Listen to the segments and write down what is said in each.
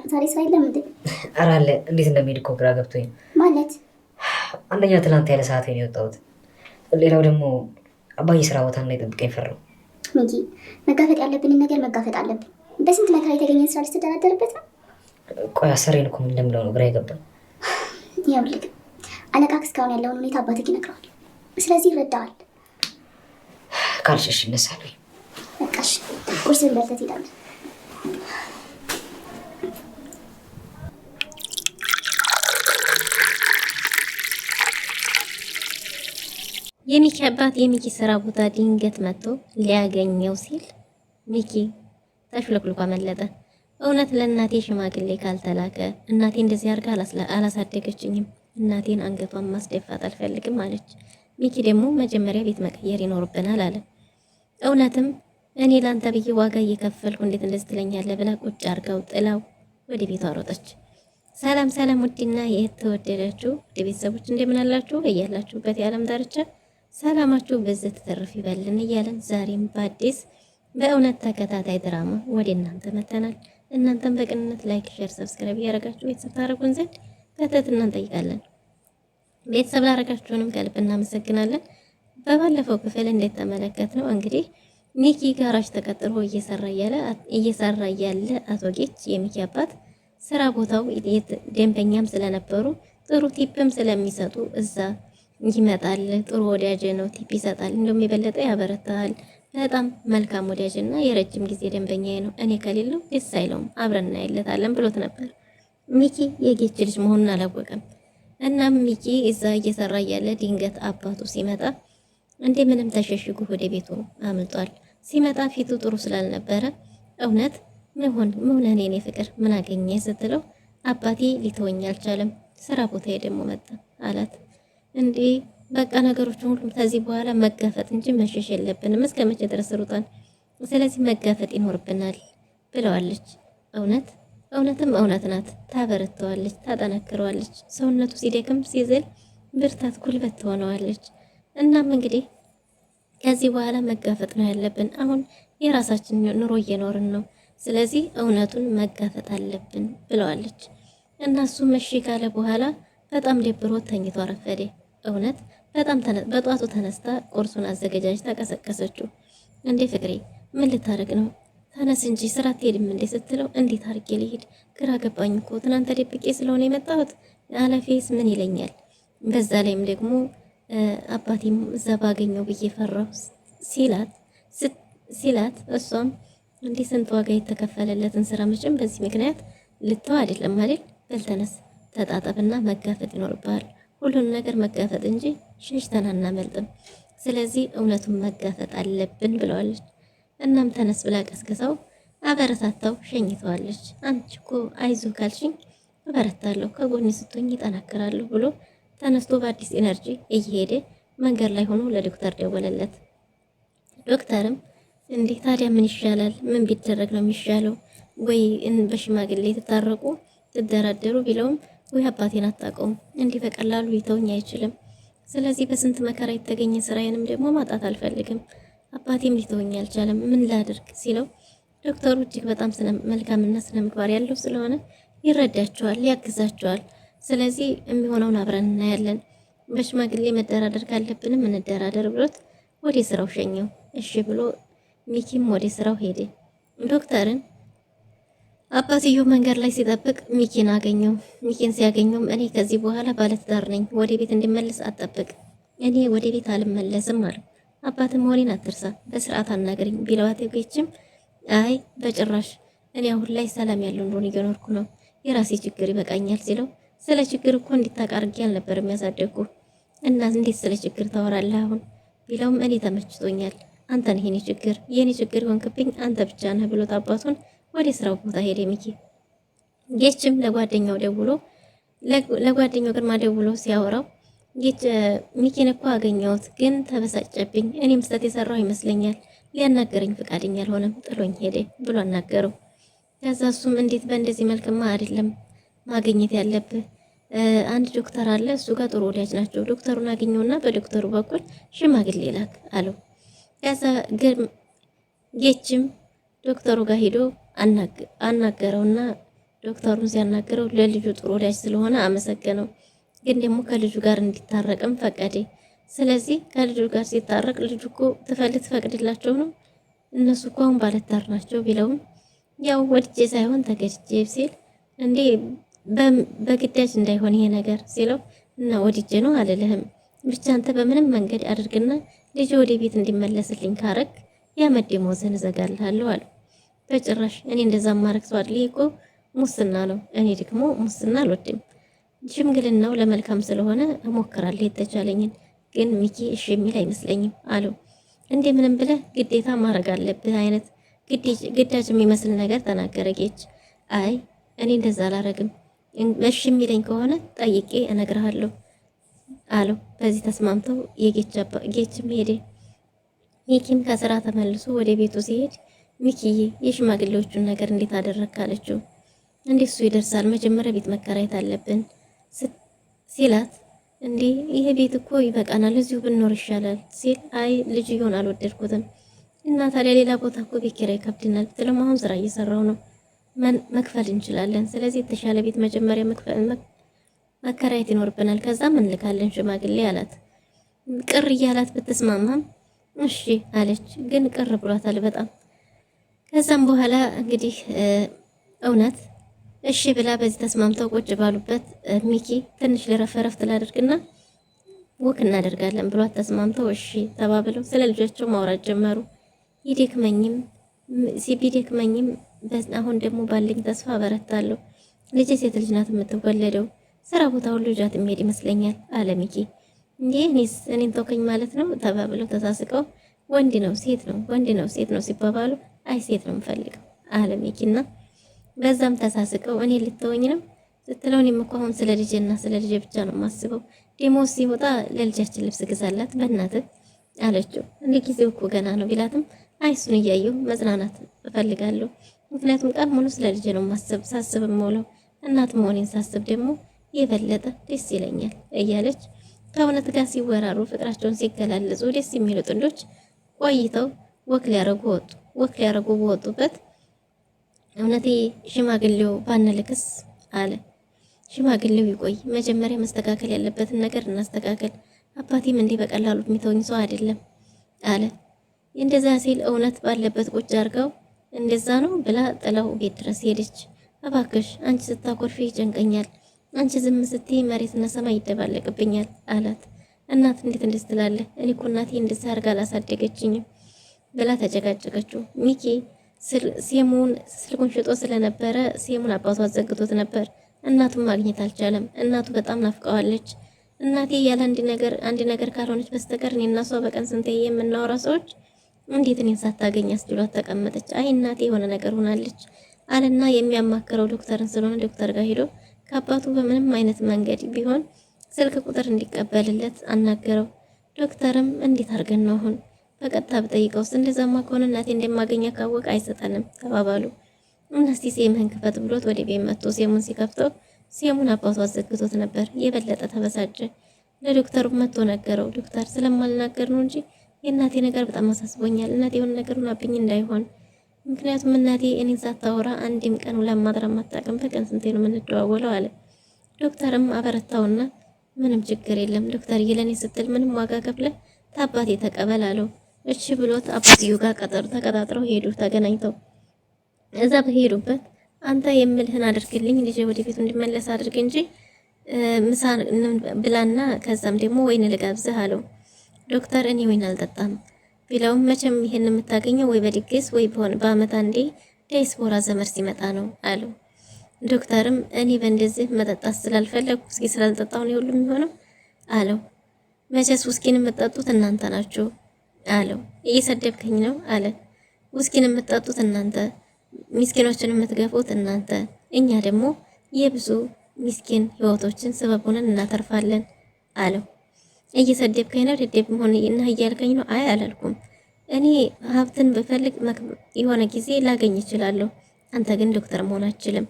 ዛሬ ስራ የለም እንዴ? ኧረ አለ። እንዴት እንደሚሄድ እኮ ግራ ገብቶኝ ማለት አንደኛ ትናንት ያለ ሰዓት ነው የወጣሁት። ሌላው ደግሞ አባዬ ስራ ቦታ እንዳይጠብቀኝ ፈራሁ። ሚኪ፣ መጋፈጥ ያለብንን ነገር መጋፈጥ አለብን። በስንት መከራ የተገኘን ስራ ልትደራደርበት ነው? ቆይ አሰሬን እኮ ምን እንደምለው ነው ግራ የገባኝ። ይኸውልህ አለቃህ እስካሁን ያለውን ሁኔታ አባትህ ይነግረዋል። ስለዚህ ይረዳዋል። ካልሸሽ እነሳለሁ። በቃ እሺ፣ ቁርስህን በልተህ ትሄዳለህ። የሚኪ አባት የሚኪ ስራ ቦታ ድንገት መጥቶ ሊያገኘው ሲል ሚኪ ተሽለክልኮ አመለጠ። እውነት ለእናቴ ሽማግሌ ካልተላከ እናቴ እንደዚህ አድርጋ አላሳደገችኝም፣ እናቴን አንገቷን ማስደፋት አልፈልግም አለች። ሚኪ ደግሞ መጀመሪያ ቤት መቀየር ይኖርብናል አለ። እውነትም እኔ ላንተ ብዬ ዋጋ እየከፈልኩ እንዴት እንደዚህ ትለኛለህ ብላ ቁጭ አርጋው ጥላው ወደ ቤቷ ሮጠች። ሰላም ሰላም! ውድና የተወደዳችሁ ወደ ቤተሰቦች እንደምን አላችሁ? እያላችሁበት የዓለም ዳርቻ ሰላማችሁ በዘት ተተርፍ ይበልን እያለን ዛሬም በአዲስ በእውነት ተከታታይ ድራማ ወደ እናንተ መተናል። እናንተም በቅንነት ላይክ፣ ሼር፣ ሰብስክራይብ እያደረጋችሁ ቤተሰብ ታደርጉን ዘንድ በትህትና እንጠይቃለን። ቤተሰብ ላደረጋችሁንም ከልብ እናመሰግናለን። በባለፈው ክፍል እንደተመለከትነው እንግዲህ ሚኪ ጋራጅ ተቀጥሮ እየሰራ እያለ አቶ ጌች የሚኪ አባት ስራ ቦታው ደንበኛም ስለነበሩ ጥሩ ቲፕም ስለሚሰጡ እዛ ይመጣል። ጥሩ ወዳጅ ነው፣ ቲፕ ይሰጣል፣ እንደውም የበለጠ ያበረታል። በጣም መልካም ወዳጅና የረጅም ጊዜ ደንበኛዬ ነው፣ እኔ ከሌለው ደስ አይለውም፣ አብረን እናይለታለን ብሎት ነበር። ሚኪ የጌች ልጅ መሆኑን አላወቀም። እናም ሚኪ እዛ እየሰራ እያለ ድንገት አባቱ ሲመጣ እንደምንም ተሸሽጉ ወደ ቤቱ አምልጧል። ሲመጣ ፊቱ ጥሩ ስላልነበረ እውነት ምን የኔ ፍቅር ምን አገኘ ስትለው አባቴ ሊተወኝ አልቻለም፣ ስራ ቦታዬ ደግሞ መጣ አላት። እንዴ በቃ ነገሮችን ሁሉም ከዚህ በኋላ መጋፈጥ እንጂ መሸሽ የለብንም፣ እስከ መቼ ድረስ ሩጣን? ስለዚህ መጋፈጥ ይኖርብናል ብለዋለች። እውነትም እውነት ናት። ታበረተዋለች፣ ታጠነክረዋለች። ሰውነቱ ሲደክም ሲዝል ብርታት ጉልበት ትሆነዋለች። እናም እንግዲህ ከዚህ በኋላ መጋፈጥ ነው ያለብን። አሁን የራሳችን ኑሮ እየኖርን ነው። ስለዚህ እውነቱን መጋፈጥ አለብን ብለዋለች። እና እሱም እሺ ካለ በኋላ በጣም ደብሮት ተኝቶ አረፈደ። እውነት በጧቱ ተነስታ ቁርሱን አዘገጃጅታ ቀሰቀሰችው። እንዴ ፍቅሬ ምን ልታረግ ነው? ተነስ እንጂ ስራ አትሄድም እንዴ ስትለው እንዴት አድርጌ ልሂድ? ግራ ገባኝ እኮ ትናንተ ደብቄ ስለሆነ የመጣሁት አለፌስ ምን ይለኛል? በዛ ላይም ደግሞ አባቴም እዛ ባገኘው ብዬ ፈራሁ ሲላት እሷም እንዲህ ስንት ዋጋ የተከፈለለትን ስራ መቼም በዚህ ምክንያት ልተው አይደለም አይደል? በልተነስ ተጣጣብና መጋፈጥ ይኖርብሃል። ሁሉን ነገር መጋፈጥ እንጂ ሸሽተን አናመልጥም። ስለዚህ እውነቱን መጋፈጥ አለብን ብለዋለች። እናም ተነስ ብላ ቀስቅሳው አበረታታው ሸኝተዋለች። አንቺ እኮ አይዞ ካልሽኝ እበረታለሁ፣ ከጎኔ ስትሆኝ ይጠናከራለሁ ብሎ ተነስቶ በአዲስ ኢነርጂ እየሄደ መንገድ ላይ ሆኖ ለዶክተር ደወለለት። ዶክተርም እንዴ ታዲያ ምን ይሻላል? ምን ቢደረግ ነው የሚሻለው? ወይ በሽማግሌ ትታረቁ ትደራደሩ ቢለውም ወይ አባቴን አታውቀውም፣ እንዲህ በቀላሉ ሊተውኝ አይችልም። ስለዚህ በስንት መከራ የተገኘ ስራዬንም ደግሞ ማጣት አልፈልግም። አባቴም ሊተውኝ አልቻለም፣ ምን ላድርግ ሲለው ዶክተሩ እጅግ በጣም መልካምና ስነ ምግባር ያለው ስለሆነ ይረዳቸዋል፣ ያግዛቸዋል። ስለዚህ የሚሆነውን አብረን እናያለን። በሽማግሌ መደራደር ካለብንም እንደራደር ብሎት ወደ ስራው ሸኘው። እሺ ብሎ ሚኪም ወደ ስራው ሄደ። ዶክተርን አባትየው መንገድ ላይ ሲጠብቅ ሚኪን አገኘው። ሚኪን ሲያገኘውም እኔ ከዚህ በኋላ ባለትዳር ነኝ፣ ወደ ቤት እንድመለስ አትጠብቅ፣ እኔ ወደ ቤት አልመለስም አለው። አባት መሆኔን አትርሳ፣ በስርዓት አናገረኝ ቢለው አትገኝም። አይ በጭራሽ፣ እኔ አሁን ላይ ሰላም ያለው ኑሮ እየኖርኩ ነው፣ የራሴ ችግር ይበቃኛል ሲለው ስለ ችግር እኮ እንዲታቃርጊ አልነበር የሚያሳደግኩ እና እንዴት ስለ ችግር ታወራለህ አሁን ቢለውም እኔ ተመችቶኛል፣ አንተ ነህ የኔ ችግር ሆንክብኝ አንተ ብቻ ነህ ብሎት አባቱን ወደ ስራው ቦታ ሄደ። ሚኪ ጌችም ለጓደኛው ግርማ ደውሎ ሲያወራው ጌች ሚኪን እኮ አገኘሁት ግን ተበሳጨብኝ፣ እኔም ስህተት የሰራው ይመስለኛል፣ ሊያናገረኝ ፈቃደኛ አልሆነም፣ ጥሎኝ ሄደ ብሎ አናገረው። ከዛ እሱም እንዴት በእንደዚህ መልክማ አይደለም ማግኘት ያለብህ፣ አንድ ዶክተር አለ እሱ ጋር ጥሩ ወዳጅ ናቸው፣ ዶክተሩን አገኘውና በዶክተሩ በኩል ሽማግሌ ላክ አለው። ከዛ ጌችም ዶክተሩ ጋር ሄዶ አናገረውና ዶክተሩን ሲያናገረው ለልጁ ጥሩ ወዳጅ ስለሆነ አመሰገነው። ግን ደግሞ ከልጁ ጋር እንዲታረቅም ፈቀደ። ስለዚህ ከልጁ ጋር ሲታረቅ ልጁ እኮ ትፈቅድላቸው ነው እነሱ እኮ አሁን ባለትዳር ናቸው ቢለውም ያው ወድጄ ሳይሆን ተገድጄ ሲል እንዴ በግዳጅ እንዳይሆን ይሄ ነገር ሲለው እና ወድጄ ነው አልልህም ብቻ አንተ በምንም መንገድ አድርግና ልጅ ወደ ቤት እንዲመለስልኝ ካረግ የዓመት ደመወዝህን እዘጋልሃለሁ አለ። በጭራሽ እኔ እንደዛ ማረግ ሰው አይደል እኮ ሙስና ነው። እኔ ደግሞ ሙስና አልወድም። ሽምግልናው ለመልካም ስለሆነ እሞክራለሁ የተቻለኝን። ግን ሚኪ እሺ የሚል አይመስለኝም አለው። እንዴ ምንም ብለህ ግዴታ ማድረግ አለብህ አይነት ግዳጅ የሚመስል ነገር ተናገረ ጌች። አይ እኔ እንደዛ አላረግም፣ እሺ የሚለኝ ከሆነ ጠይቄ እነግርሃለሁ አለው። በዚህ ተስማምተው ጌችም ሄደ። ሚኪም ከስራ ተመልሶ ወደ ቤቱ ሲሄድ ሚኪዬ የሽማግሌዎቹን ነገር እንዴት አደረግክ አለችው። እንዴት እሱ ይደርሳል፣ መጀመሪያ ቤት መከራየት አለብን ሲላት፣ እንዴ ይሄ ቤት እኮ ይበቃናል እዚሁ ብንኖር ይሻላል ሲል፣ አይ ልጅየውን አልወደድኩትም እና ታዲያ ሌላ ቦታ እኮ ቤት ኪራይ ይከብድናል ብትለው፣ አሁን ስራ እየሰራው ነው መክፈል እንችላለን። ስለዚህ የተሻለ ቤት መጀመሪያ መከራየት ይኖርብናል፣ ከዛም እንልካለን ሽማግሌ አላት። ቅር እያላት ብትስማማም እሺ አለች። ግን ቅር ብሏታል በጣም። ከዛም በኋላ እንግዲህ እውነት እሺ ብላ በዚህ ተስማምተው ቁጭ ባሉበት ሚኪ ትንሽ ለረፈረፍት ላድርግና ወክ እናደርጋለን ብሏት ተስማምተው እሺ ተባብለው ስለ ልጆቻቸው ማውራት ጀመሩ። ቢደክመኝም አሁን ደግሞ ባለኝ ተስፋ አበረታለሁ። ልጅ ሴት ልጅ ናት የምትወለደው፣ ስራ ቦታ ሁሉ ልጃት የሚሄድ ይመስለኛል አለ ሚኪ። እንዴ እኔን ተውከኝ ማለት ነው ተባብለው ተሳስቀው ወንድ ነው ሴት ነው ወንድ ነው ሴት ነው ሲባባሉ አይ ሴት ነው የምፈልገው አለ ሚኪና በዛም ተሳስቀው እኔ ልትወኝ ነው ስትለው እኔም እኮ አሁን ስለ ልጄና ስለ ልጄ ብቻ ነው የማስበው፣ ደሞዝ ሲወጣ ለልጃችን ልብስ ግዛላት በእናትህ አለችው። እንደ ጊዜው እኮ ገና ነው ቢላትም አይ እሱን እያየሁ መጽናናት እፈልጋለሁ፣ ምክንያቱም ቀን ሙሉ ስለ ልጄ ነው ሳስብ የምውለው፣ እናት መሆኔን ሳስብ ደግሞ የበለጠ ደስ ይለኛል እያለች ከእውነት ጋር ሲወራሩ ፍቅራቸውን ሲገላለጹ ደስ የሚሉ ጥንዶች ቆይተው ወክ ሊያረጉ በወጡበት እውነቴ ሽማግሌው ባንልክስ አለ። ሽማግሌው ይቆይ፣ መጀመሪያ መስተካከል ያለበትን ነገር እናስተካከል፣ አባቴም እንዲህ በቀላሉ የሚተውኝ ሰው አይደለም አለ። እንደዛ ሲል እውነት ባለበት ቁጭ አድርገው እንደዛ ነው ብላ ጥላው ቤት ድረስ ሄደች። እባክሽ አንቺ ስታኮርፊ ይጨንቀኛል፣ አንቺ ዝም ስትይ መሬትና ሰማይ ይደባለቅብኛል አላት። እናት እንዴት እንደዚህ ትላለህ? እኔ እኮ እናቴ እንደዛ አድርጋ አላሳደገችኝም ብላ ተጨቃጨቀችው። ሚኪ ስልኩን ሽጦ ስለነበረ ሴሙን አባቱ አዘግቶት ነበር። እናቱን ማግኘት አልቻለም። እናቱ በጣም ናፍቀዋለች። እናቴ ያለ አንድ ነገር ካልሆነች በስተቀር እኔ እና እሷ በቀን ስንቴ የምናወራ ሰዎች እንዴት እኔን ሳታገኝ አስችሏት ተቀመጠች። አይ እናቴ የሆነ ነገር ሆናለች አለና የሚያማክረው ዶክተርን ስለሆነ ዶክተር ጋር ሄዶ ከአባቱ በምንም አይነት መንገድ ቢሆን ስልክ ቁጥር እንዲቀበልለት አናገረው። ዶክተርም እንዴት አድርገን ነው አሁን በቀጥታ ብጠይቀውስ እንደዛማ ከሆነ እናቴ እንደማገኛ ካወቀ አይሰጠንም ተባባሉ። እናስቲ ሴምህን ክፈት ብሎት ወደ ቤት መጥቶ ሴሙን ሲከፍተው ሴሙን አባቱ አዘግቶት ነበር። የበለጠ ተበሳጨ። ለዶክተሩ መጥቶ ነገረው። ዶክተር ስለማልናገር ነው እንጂ የእናቴ ነገር በጣም አሳስቦኛል። እናቴ የሆነ ነገር ሆናብኝ እንዳይሆን፣ ምክንያቱም እናቴ እኔን ሳታወራ አንድም ቀን ውላም ማድረም አታውቅም። በቀን ስንቴ ነው የምንደዋወለው አለ። ዶክተርም አበረታውና ምንም ችግር የለም ዶክተር ለኔ ስትል ምንም ዋጋ ከፍለ ታባቴ ተቀበል አለው። እሺ ብሎት አባትዮ ጋር ተቀጣጥረው ሄዱ። ተገናኝተው እዛ በሄዱበት አንተ የምልህን አድርግልኝ ልጄ ወደ ቤቱ እንዲመለስ አድርግ እንጂ ምሳ ብላና ከዛም ደግሞ ወይን ልጋብዝህ አለው። ዶክተር እኔ ወይን አልጠጣም ቢለውም መቼም ይሄን የምታገኘው ወይ በድግስ ወይ በአመት አንዴ ዲያስፖራ ዘመር ሲመጣ ነው አለው። ዶክተርም እኔ በእንደዚህ መጠጣት ስላልፈለግኩ ውስኪ ስላልጠጣው ነው ሁሉ የሚሆነው አለው። መቼስ ውስኪን የምትጠጡት እናንተ ናችሁ አለው። እየሰደብከኝ ነው አለ። ውስኪን የምትጠጡት እናንተ፣ ሚስኪኖችን የምትገፉት እናንተ፣ እኛ ደግሞ የብዙ ሚስኪን ህይወቶችን ሰበቡንን እናተርፋለን አለው። እየሰደብከኝ ነው ደደብ መሆን እና እያልከኝ ነው? አይ አላልኩም። እኔ ሀብትን ብፈልግ የሆነ ጊዜ ላገኝ እችላለሁ፣ አንተ ግን ዶክተር መሆን አትችልም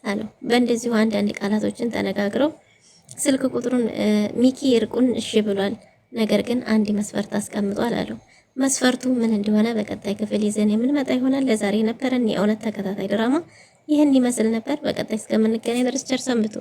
አለው። በእንደዚሁ አንዳንድ ቃላቶችን ተነጋግረው ስልክ ቁጥሩን ሚኪ እርቁን እሺ ብሏል። ነገር ግን አንድ መስፈርት አስቀምጧል አለው። መስፈርቱ ምን እንደሆነ በቀጣይ ክፍል ይዘን የምንመጣ ይሆናል። ለዛሬ የነበረን የእውነት ተከታታይ ድራማ ይህን ይመስል ነበር። በቀጣይ እስከምንገናኝ ድረስ ቸር ሰንብቱ።